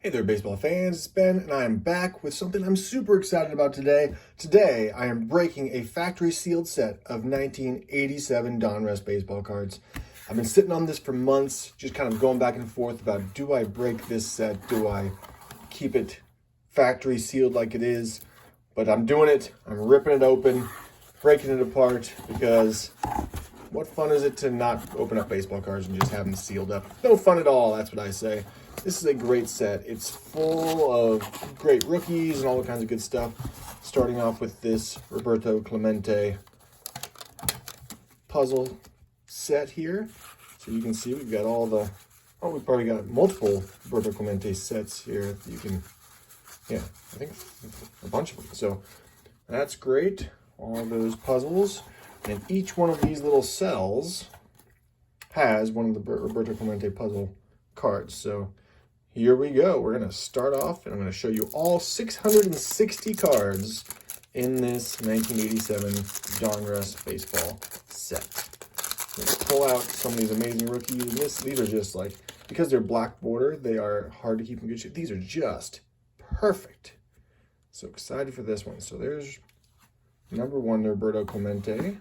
Hey there, baseball fans. It's Ben, and I am back with something I'm super excited about today. Today, I am breaking a factory sealed set of 1987 Donruss baseball cards. I've been sitting on this for months, just kind of going back and forth about, do I break this set? Do I keep it factory sealed like it is? But I'm doing it. I'm ripping it open, breaking it apart, because what fun is it to not open up baseball cards and just have them sealed up? No fun at all, that's what I say. This is a great set. It's full of great rookies and all kinds of good stuff. Starting off with this Roberto Clemente puzzle set here. So you can see we've got all the, we've probably got multiple Roberto Clemente sets here. You can, I think a bunch of them. So that's great. All those puzzles. And each one of these little cells has one of the Roberto Clemente puzzle cards. So here we go. We're going to start off, and I'm going to show you all 660 cards in this 1987 Donruss baseball set. Let's pull out some of these amazing rookies. These are just like, because they're black border, they are hard to keep in good shape. These are just perfect. So excited for this one. So there's number one, Roberto Clemente.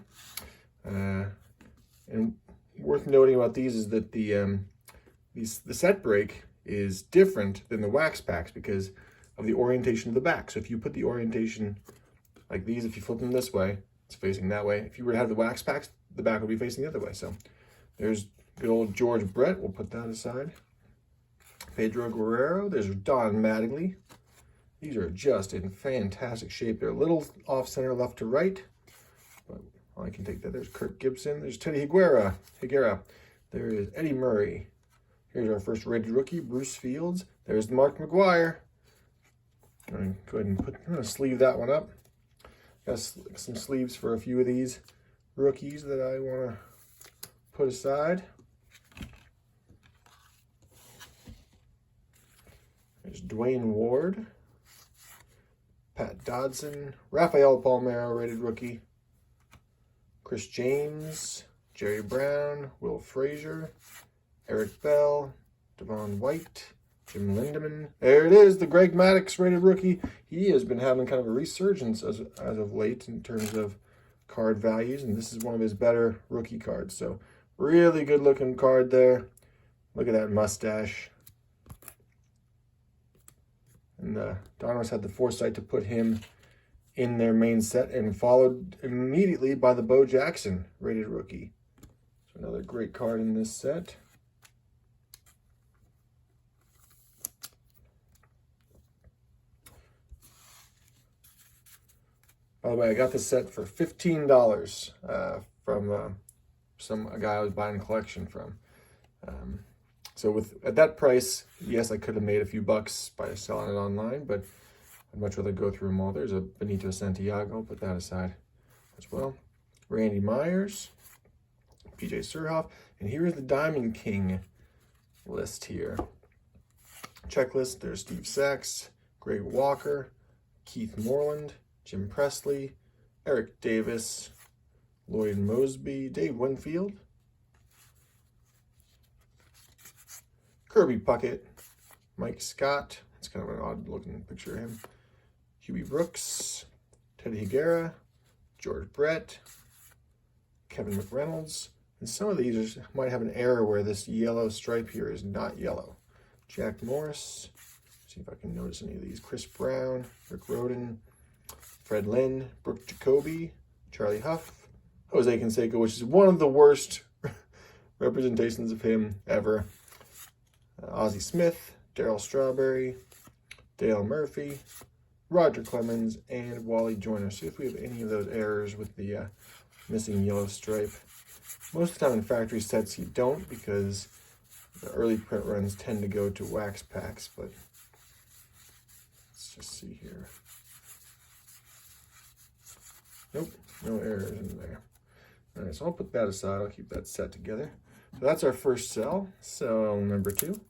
And worth noting about these is that the set break is different than the wax packs because of the orientation of the back. So if you put the orientation like these, if you flip them this way, it's facing that way. If you were to have the wax packs, the back would be facing the other way. So there's good old George Brett. We'll put that aside. Pedro Guerrero. There's Don Mattingly. These are just in fantastic shape. They're a little off center left to right, but I can take that. There's Kirk Gibson. There's Teddy Higuera. There is Eddie Murray. Here's our first rated rookie, Bruce Fields. There's Mark McGwire. I'm going to go ahead and I'm going to sleeve that one up. Got some sleeves for a few of these rookies that I want to put aside. There's Dwayne Ward, Pat Dodson, Rafael Palmeiro, rated rookie, Chris James, Jerry Brown, Will Frazier, Eric Bell, Devon White, Jim Lindemann. There it is, the Greg Maddux rated rookie. He has been having kind of a resurgence as of late in terms of card values, and this is one of his better rookie cards. So really good looking card there. Look at that mustache. And Donruss had the foresight to put him in their main set and followed immediately by the Bo Jackson rated rookie. So another great card in this set. By the way, I got this set for $15 from a guy I was buying a collection from. So at that price, yes, I could have made a few bucks by selling it online, but I'd much rather go through them all. There's a Benito Santiago, put that aside as well. Randy Myers, PJ Surhoff, and here is the Diamond King list here. Checklist, there's Steve Sachs, Greg Walker, Keith Moreland, Jim Presley, Eric Davis, Lloyd Mosby, Dave Winfield, Kirby Puckett, Mike Scott, it's kind of an odd looking picture of him, Huey Brooks, Teddy Higuera, George Brett, Kevin McReynolds, and some of these might have an error where this yellow stripe here is not yellow. Jack Morris, see if I can notice any of these, Chris Brown, Rick Rhoden, Fred Lynn, Brooke Jacoby, Charlie Huff, Jose Canseco, which is one of the worst representations of him ever. Ozzie Smith, Darryl Strawberry, Dale Murphy, Roger Clemens, and Wally Joyner. See if we have any of those errors with the missing yellow stripe. Most of the time in factory sets you don't, because the early print runs tend to go to wax packs, but let's just see here. Nope, no errors in there. All right, so I'll put that aside. I'll keep that set together. So that's our first cell, cell number 2.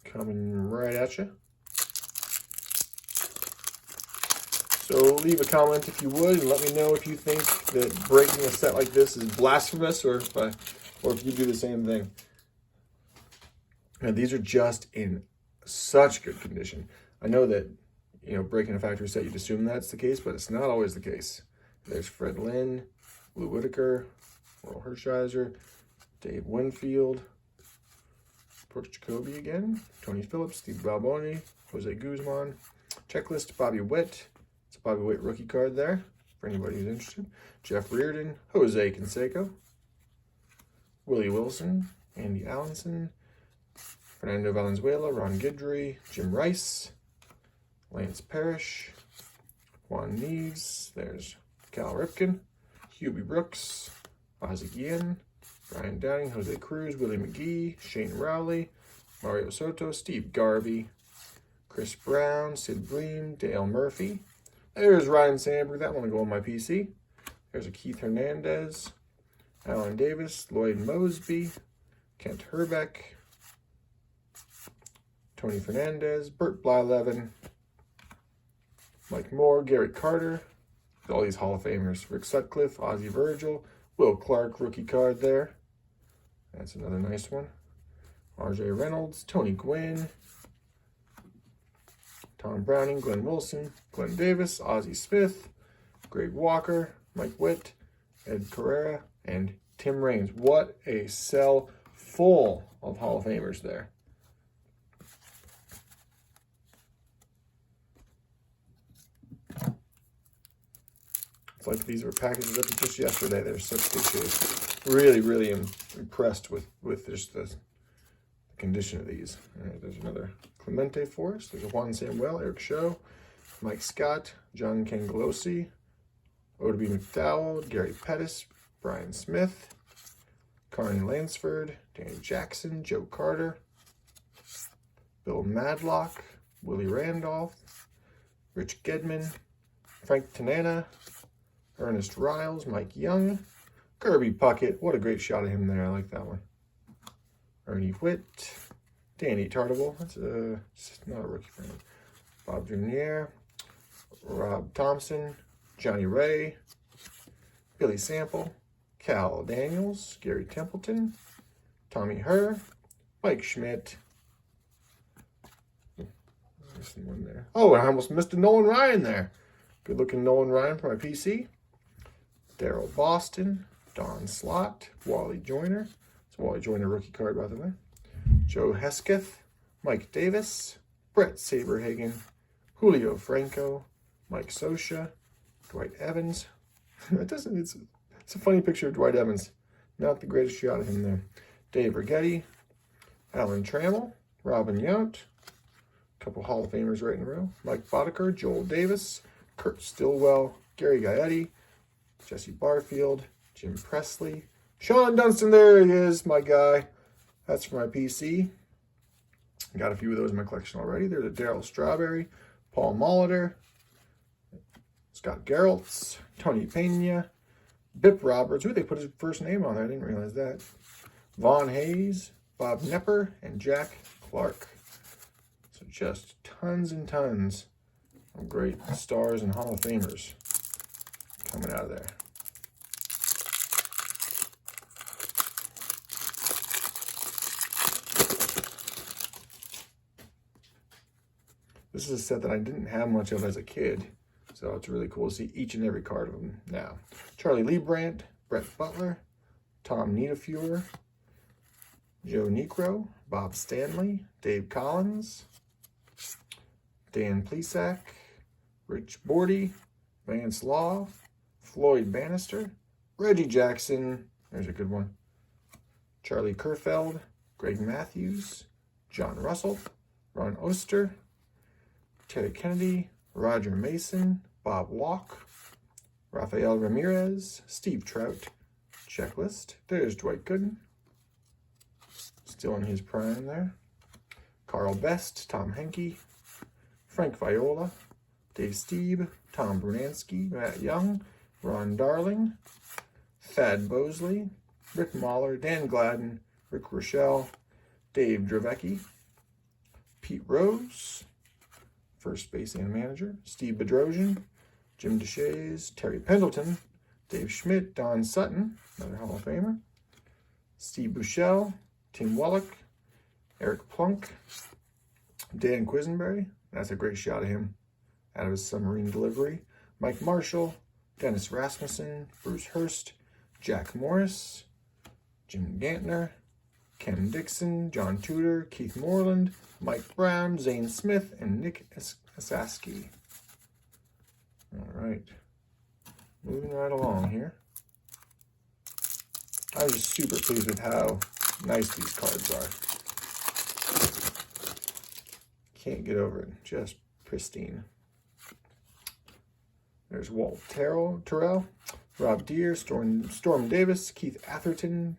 Coming right at you. So leave a comment if you would, and let me know if you think that breaking a set like this is blasphemous, or if you do the same thing. And these are just in such good condition. I know that, breaking a factory set, you'd assume that's the case, but it's not always the case. There's Fred Lynn, Lou Whitaker, Earl Hershiser, Dave Winfield, Brooks Jacoby again, Tony Phillips, Steve Balboni, Jose Guzman, checklist, Bobby Witt. It's a Bobby Witt rookie card there for anybody who's interested. Jeff Reardon, Jose Canseco, Willie Wilson, Andy Allenson, Fernando Valenzuela, Ron Guidry, Jim Rice, Lance Parrish, Juan Neves, there's Cal Ripken, Hubie Brooks, Ozzie Guillen, Brian Downing, Jose Cruz, Willie McGee, Shane Rowley, Mario Soto, Steve Garvey, Chris Brown, Sid Bream, Dale Murphy. There's Ryan Sandberg. That one will go on my PC. There's a Keith Hernandez, Alan Davis, Lloyd Mosby, Kent Herbeck, Tony Fernandez, Bert Blyleven, Mike Moore, Gary Carter, all these Hall of Famers. Rick Sutcliffe, Ozzie Virgil, Will Clark, rookie card there. That's another nice one. R.J. Reynolds, Tony Gwynn, Tom Browning, Glenn Wilson, Glenn Davis, Ozzie Smith, Greg Walker, Mike Witt, Ed Carrera, and Tim Raines. What a cell full of Hall of Famers there. It's like these were packaged up just yesterday. They're such good shape. Really, really impressed with just the condition of these. All right, there's another Clemente for us. There's a Juan Samuel, Eric Show, Mike Scott, John Cangelosi, Odeby McDowell, Gary Pettis, Brian Smith, Carney Lansford, Danny Jackson, Joe Carter, Bill Madlock, Willie Randolph, Rich Gedman, Frank Tanana, Ernest Riles, Mike Young, Kirby Puckett. What a great shot of him there. I like that one. Ernie Whitt, Danny Tartable. That's not a rookie for him. Bob Junier, Rob Thompson, Johnny Ray, Billy Sample, Cal Daniels, Gary Templeton, Tommy Herr, Mike Schmidt. Missing one there. Oh, I almost missed a Nolan Ryan there. Good looking Nolan Ryan for my PC. Daryl Boston, Don Slott, Wally Joyner. It's a Wally Joyner rookie card, by the way. Joe Hesketh, Mike Davis, Brett Saberhagen, Julio Franco, Mike Scioscia, Dwight Evans. It's a funny picture of Dwight Evans. Not the greatest shot of him there. Dave Righetti, Alan Trammell, Robin Yount, a couple Hall of Famers right in a row. Mike Boddicker, Joel Davis, Kurt Stillwell, Gary Gaetti, Jesse Barfield, Jim Presley, Sean Dunston. There he is, my guy. That's for my PC. Got a few of those in my collection already. There's a Darryl Strawberry, Paul Molitor, Scott Geraltz, Tony Pena, Bip Roberts. Ooh, they put his first name on there. I didn't realize that. Vaughn Hayes, Bob Knepper, and Jack Clark. So just tons and tons of great stars and Hall of Famers coming out of there. This is a set that I didn't have much of as a kid, so it's really cool to see each and every card of them now. Charlie Liebrandt, Brett Butler, Tom Niederfuhr, Joe Necro, Bob Stanley, Dave Collins, Dan Plesac, Rich Bordy, Vance Law, Floyd Bannister, Reggie Jackson, there's a good one, Charlie Kerfeld, Greg Matthews, John Russell, Ron Oster, Terry Kennedy, Roger Mason, Bob Walk, Rafael Ramirez, Steve Trout, checklist. There's Dwight Gooden, still in his prime there. Carl Best, Tom Henke, Frank Viola, Dave Stieb, Tom Brunansky, Matt Young, Ron Darling, Thad Bosley, Rick Mahler, Dan Gladden, Rick Rochelle, Dave Dravecki, Pete Rose, first base and manager, Steve Bedrosian, Jim Deshaies, Terry Pendleton, Dave Schmidt, Don Sutton, another Hall of Famer, Steve Buechele, Tim Wellick, Eric Plunk, Dan Quisenberry. That's a great shot of him out of his submarine delivery. Mike Marshall, Dennis Rasmussen, Bruce Hurst, Jack Morris, Jim Gantner, Ken Dixon, John Tudor, Keith Moreland, Mike Brown, Zane Smith, and Nick Asaski. All right. Moving right along here. I'm just super pleased with how nice these cards are. Can't get over it. Just pristine. There's Walt Terrell, Rob Deere, Storm Davis, Keith Atherton,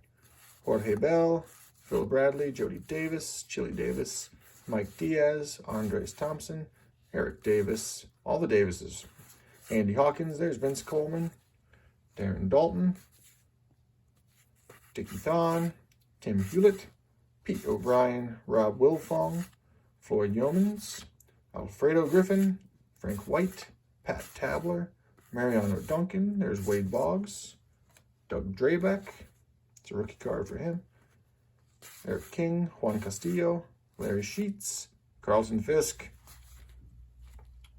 Jorge Bell, Phil Bradley, Jody Davis, Chili Davis, Mike Diaz, Andres Thompson, Eric Davis, all the Davises. Andy Hawkins, there's Vince Coleman, Darren Dalton, Dickie Thon, Tim Hewlett, Pete O'Brien, Rob Wilfong, Floyd Yeomans, Alfredo Griffin, Frank White, Pat Tabler, Mariano Duncan, there's Wade Boggs, Doug Drabeck, it's a rookie card for him, Eric King, Juan Castillo, Larry Sheets, Carlton Fisk,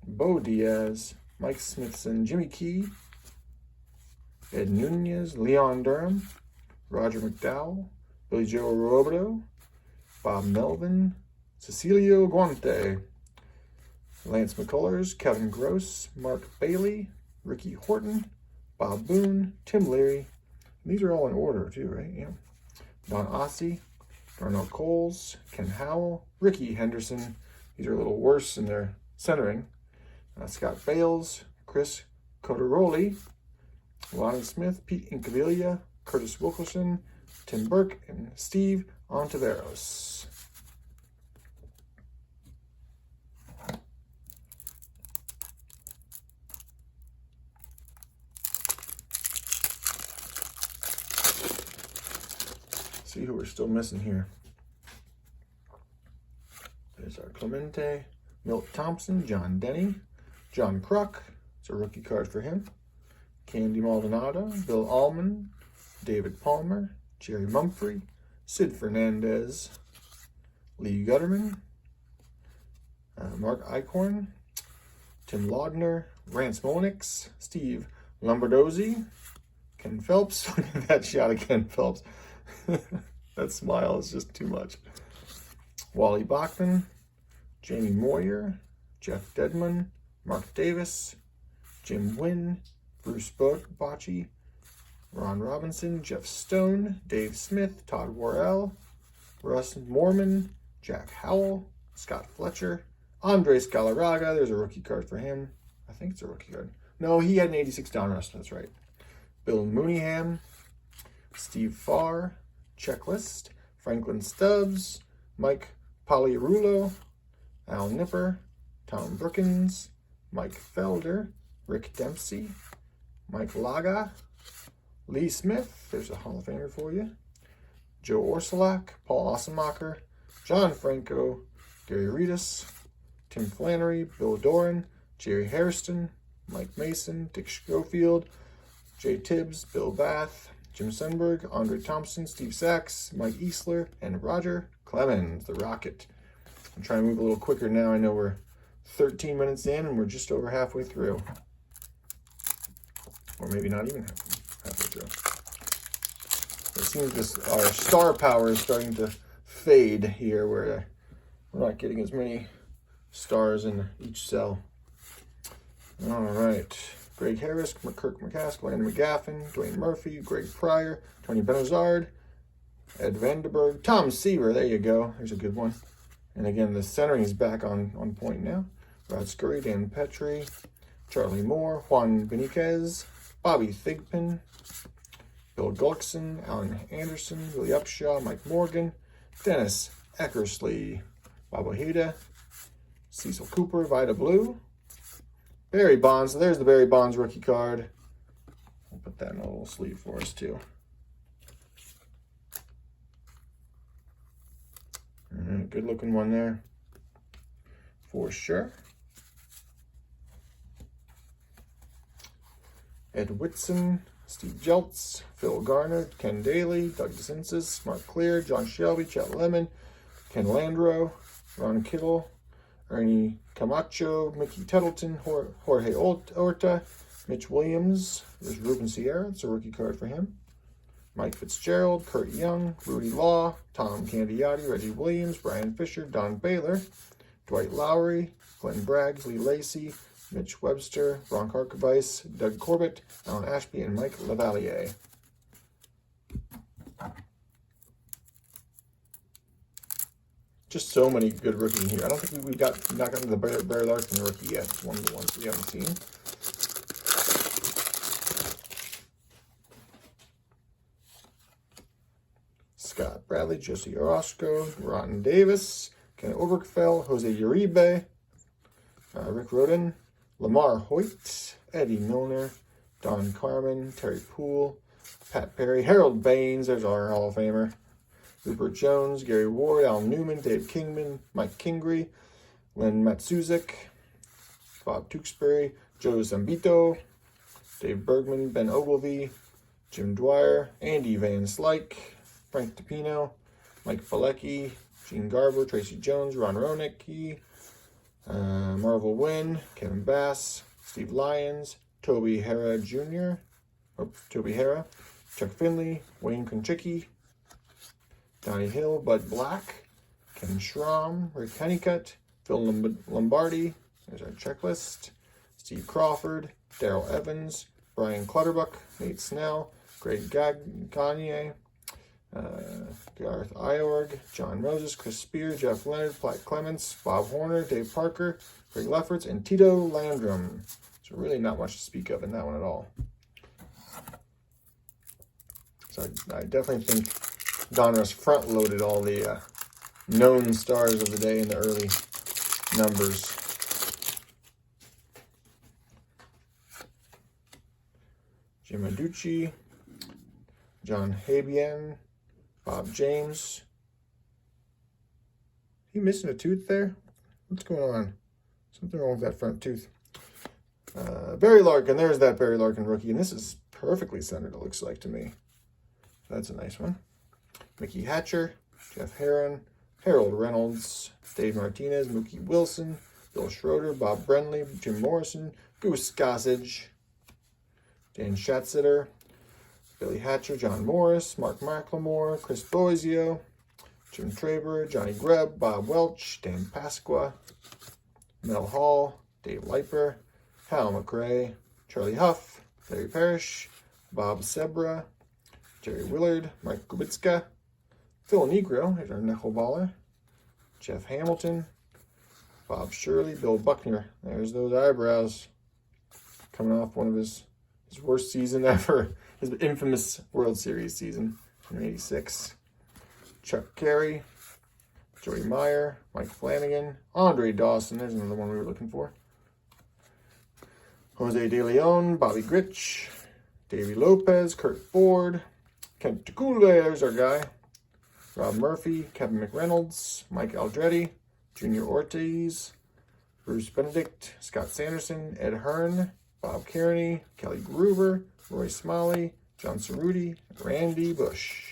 Bo Diaz, Mike Smithson, Jimmy Key, Ed Nunez, Leon Durham, Roger McDowell, Billy Joe Roboto, Bob Melvin, Cecilio Guante, Lance McCullers, Kevin Gross, Mark Bailey, Ricky Horton, Bob Boone, Tim Leary. These are all in order too, right? Yeah. Don Ossie, Darnell Coles, Ken Howell, Ricky Henderson. These are a little worse in their centering. Scott Bales, Chris Cotaroli, Lonnie Smith, Pete Incaviglia, Curtis Wilkerson, Tim Burke, and Steve Ontiveros. See who we're still missing here. There's our Clemente, Milt Thompson, John Denny, John Kruk, it's a rookie card for him, Candy Maldonado, Bill Allman, David Palmer, Jerry Mumphrey, Sid Fernandez, Lee Gutterman, Mark Eichhorn, Tim Laudner, Rance Molnix, Steve Lombardozzi, Ken Phelps. Look at that shot of Ken Phelps. That smile is just too much. Wally Bachman, Jamie Moyer, Jeff Dedman, Mark Davis, Jim Wynn, Bruce Bocci, Ron Robinson, Jeff Stone, Dave Smith, Todd Worrell, Russ Morman, Jack Howell, Scott Fletcher, Andres Galarraga. There's a rookie card for him. I think it's a rookie card. No, he had an 86 Donruss. That's right. Bill Mooneyham, Steve Farr, Checklist, Franklin Stubbs, Mike Poliarulo, Al Nipper, Tom Brookins, Mike Felder, Rick Dempsey, Mike Laga, Lee Smith, there's a Hall of Famer for you, Joe Orsulak, Paul Ossenmacher, John Franco, Gary Reedus, Tim Flannery, Bill Doran, Jerry Hairston, Mike Mason, Dick Schofield, Jay Tibbs, Bill Bath, Jim Sundberg, Andre Thompson, Steve Sachs, Mike Easler, and Roger Clemens, the Rocket. I'm trying to move a little quicker now. I know we're 13 minutes in and we're just over halfway through. Or maybe not even halfway through. It seems our star power is starting to fade here, where we're not getting as many stars in each cell. All right. Greg Harris, Kirk McCaskill, Landon McGaffin, Dwayne Murphy, Greg Pryor, Tony Benazard, Ed Vandenberg, Tom Seaver. There you go. There's a good one. And again, the centering is back on point now. Rod Scurry, Dan Petrie, Charlie Moore, Juan Beniquez, Bobby Thigpen, Bill Gullickson, Alan Anderson, Willie Upshaw, Mike Morgan, Dennis Eckersley, Bob Ojeda, Cecil Cooper, Vida Blue, Barry Bonds. So there's the Barry Bonds rookie card. I'll put that in a little sleeve for us too. All right, good looking one there for sure. Ed Whitson, Steve Jeltz, Phil Garner, Ken Daly, Doug DeCinces, Mark Clear, John Shelby, Chet Lemon, Ken Landreau, Ron Kittle, Ernie Camacho, Mickey Tettleton, Jorge Orta, Mitch Williams. There's Ruben Sierra. It's a rookie card for him. Mike Fitzgerald, Kurt Young, Rudy Law, Tom Candiotti, Reggie Williams, Brian Fisher, Don Baylor, Dwight Lowry, Glenn Braggs, Lee Lacey, Mitch Webster, Ron Karkovice, Doug Corbett, Alan Ashby, and Mike Lavalier. Just so many good rookies in here. I don't think we've not gotten to the Barry Larkin rookie yet. It's one of the ones we haven't seen. Scott Bradley, Josie Orozco, Rotten Davis, Ken Oberkfell, Jose Uribe, Rick Roden, Lamar Hoyt, Eddie Milner, Don Carmen, Terry Poole, Pat Perry, Harold Baines, there's our Hall of Famer, Rupert Jones, Gary Ward, Al Newman, Dave Kingman, Mike Kingery, Len Matsuzik, Bob Tewksbury, Joe Zambito, Dave Bergman, Ben Ogilvy, Jim Dwyer, Andy Van Slyke, Frank DePino, Mike Pilecki, Gene Garber, Tracy Jones, Ron Ronicky, Marvel Wynn, Kevin Bass, Steve Lyons, Toby Hara Jr., Chuck Finley, Wayne Konchicki, Donnie Hill, Bud Black, Ken Schramm, Rick Honeycutt, Phil Lombardi, there's our checklist, Steve Crawford, Daryl Evans, Brian Clutterbuck, Nate Snell, Greg Gagne, Garth Iorg, John Moses, Chris Spear, Jeff Leonard, Platt Clements, Bob Horner, Dave Parker, Greg Lefferts, and Tito Landrum. So really not much to speak of in that one at all. So I definitely think Donruss front-loaded all the known stars of the day in the early numbers. Jim Aducci, John Habien, Bob James. He missing a tooth there? What's going on? Something wrong with that front tooth. Barry Larkin, there's that Barry Larkin rookie, and this is perfectly centered, it looks like to me. That's a nice one. Mickey Hatcher, Jeff Herron, Harold Reynolds, Dave Martinez, Mookie Wilson, Bill Schroeder, Bob Brenly, Jim Morrison, Goose Gossage, Dan Schatzeder, Billy Hatcher, John Morris, Mark McLemore, Chris Boisio, Jim Traber, Johnny Greb, Bob Welch, Dan Pasqua, Mel Hall, Dave Leiper, Hal McRae, Charlie Huff, Larry Parrish, Bob Sebra, Jerry Willard, Mike Kubitska, Phil Negro, there's our knuckleballer, Jeff Hamilton, Bob Shirley, Bill Buckner. There's those eyebrows coming off one of his worst season ever. His infamous World Series season in '86. Chuck Carey, Joey Meyer, Mike Flanagan, Andre Dawson. There's another one we were looking for. Jose De Leon, Bobby Grich, Davey Lopez, Kurt Ford, Kent Takula, there's our guy. Rob Murphy, Kevin McReynolds, Mike Aldretti, Junior Ortiz, Bruce Benedict, Scott Sanderson, Ed Hearn, Bob Kearney, Kelly Groover, Roy Smalley, John Cerruti, Randy Bush.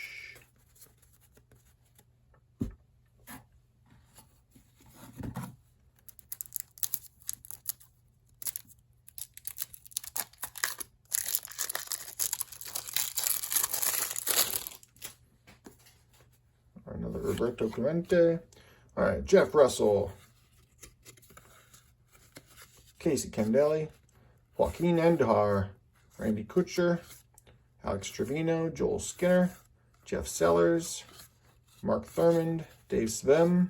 Another Roberto Clemente. All right, Jeff Russell, Casey Candelli, Joaquin Andujar, Randy Kutcher, Alex Trevino, Joel Skinner, Jeff Sellers, Mark Thurmond, Dave Svem,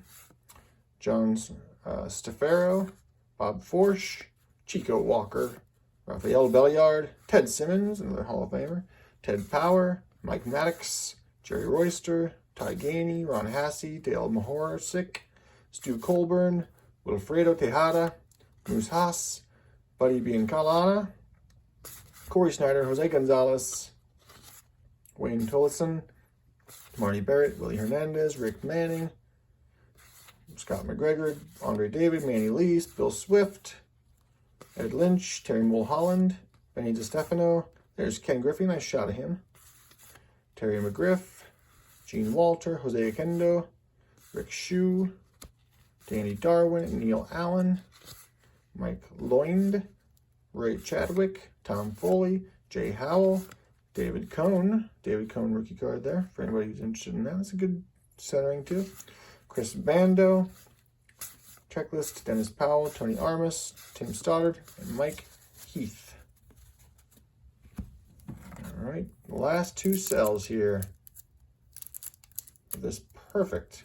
John Stefaro, Bob Forsch, Chico Walker, Rafael Belliard, Ted Simmons, another Hall of Famer, Ted Power, Mike Maddox, Jerry Royster, Ty Gainey, Ron Hassey, Dale Mahorsick, Stu Colburn, Wilfredo Tejada, Moose Haas, Buddy Biancalana, Corey Snyder, Jose Gonzalez, Wayne Tolleson, Marty Barrett, Willie Hernandez, Rick Manning, Scott McGregor, Andre David, Manny Lees, Bill Swift, Ed Lynch, Terry Mulholland, Benny DiStefano. There's Ken Griffey, nice shot of him. Terry McGriff, Gene Walter, Jose Akendo, Rick Shue, Danny Darwin, Neil Allen, Mike Loind, Ray Chadwick, Tom Foley, Jay Howell, David Cohn rookie card there for anybody who's interested in that. That's a good centering too. Chris Bando, checklist, Dennis Powell, Tony Armas, Tim Stoddard, and Mike Heath. All right, the last two cells here of this perfect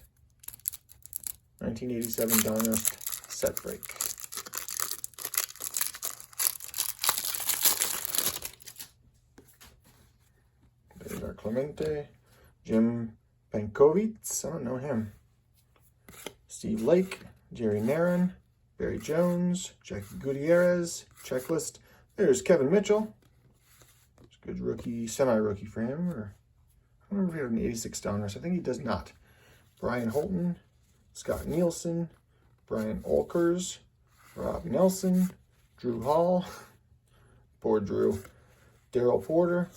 1987 Donruss set break. There's our Clemente, Jim Pankovitz, I don't know him. Steve Lake, Jerry Naron, Barry Jones, Jackie Gutierrez, checklist. There's Kevin Mitchell. It's a good rookie, semi-rookie for him. Or I don't remember if he had an 86 Donruss. I think he does not. Brian Holton, Scott Nielsen, Brian Olkers, Rob Nelson, Drew Hall, poor Drew, Daryl Porter,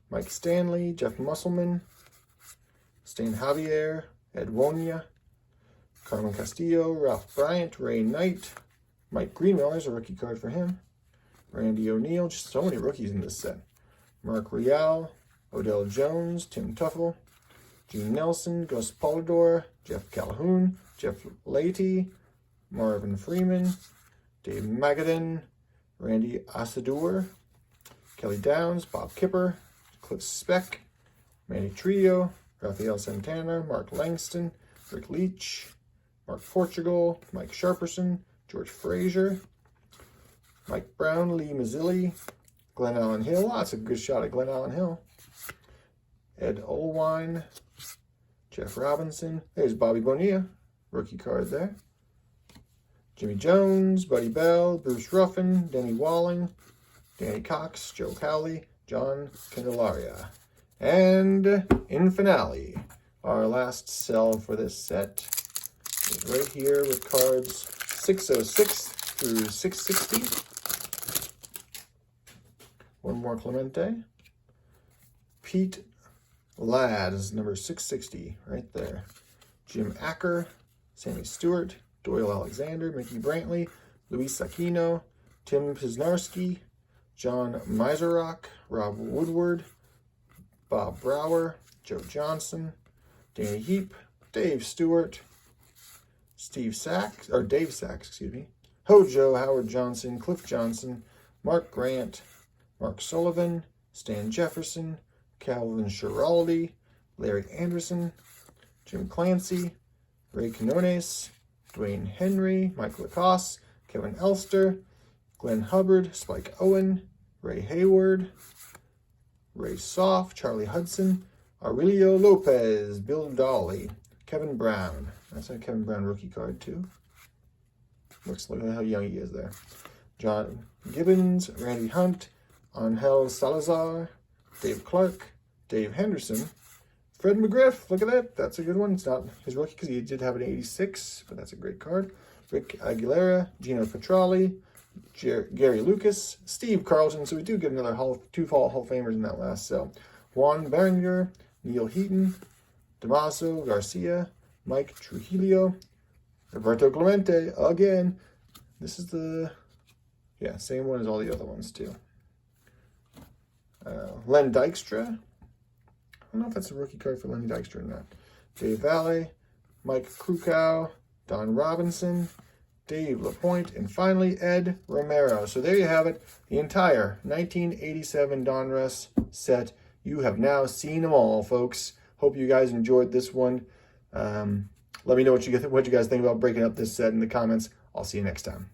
Mike Stanley, Jeff Musselman, Stan Javier, Ed Wonya, Carmen Castillo, Ralph Bryant, Ray Knight, Mike Greenwell, there's a rookie card for him, Randy O'Neill, just so many rookies in this set, Mark Real, Odell Jones, Tim Tuffle, Gene Nelson, Gus Polidor, Jeff Calhoun, Jeff Leahy, Marvin Freeman, Dave Magadan, Randy Asadur, Kelly Downs, Bob Kipper, Cliff Speck, Manny Trio, Rafael Santana, Mark Langston, Rick Leach, Mark Portugal, Mike Sharperson, George Frazier, Mike Brown, Lee Mazzilli, Glenn Allen Hill. That's a good shot at Glenn Allen Hill. Ed Olwine, Jeff Robinson. There's Bobby Bonilla, rookie card there. Jimmy Jones, Buddy Bell, Bruce Ruffin, Denny Walling, Danny Cox, Joe Cowley, John Candelaria. And in finale, our last cell for this set is right here with cards 606 through 660. One more Clemente. Pete Ladd is number 660 right there. Jim Acker, Sammy Stewart, Doyle Alexander, Mickey Brantley, Luis Aquino, Tim Pisnarski, John Miserrock, Rob Woodward, Bob Brower, Joe Johnson, Danny Heap, Dave Stewart, Dave Sachs, excuse me, Hojo, Howard Johnson, Cliff Johnson, Mark Grant, Mark Sullivan, Stan Jefferson, Calvin Schiraldi, Larry Anderson, Jim Clancy, Ray Quinones, Dwayne Henry, Mike Lacoste, Kevin Elster, Glenn Hubbard, Spike Owen, Ray Hayward, Ray Soft, Charlie Hudson, Aurelio Lopez, Bill Dolly, Kevin Brown. That's a Kevin Brown rookie card too. Look at how young he is there. John Gibbons, Randy Hunt, Angel Salazar, Dave Clark, Dave Henderson, Fred McGriff. Look at that. That's a good one. It's not his rookie because he did have an 86, but that's a great card. Rick Aguilera, Gino Petrali, Gary Lucas, Steve Carlton. So we do get another two Hall of Famers in that last cell. Juan Berenger, Neil Heaton, Damaso Garcia, Mike Trujillo, Roberto Clemente again. This is the, same one as all the other ones too. Len Dykstra. I don't know if that's a rookie card for Len Dykstra or not. Dave Valle, Mike Krukow, Don Robinson, Dave LaPointe, and finally Ed Romero. So there you have it, the entire 1987 Donruss set. You have now seen them all, folks. Hope you guys enjoyed this one. Let me know what you guys think about breaking up this set in the comments. I'll see you next time.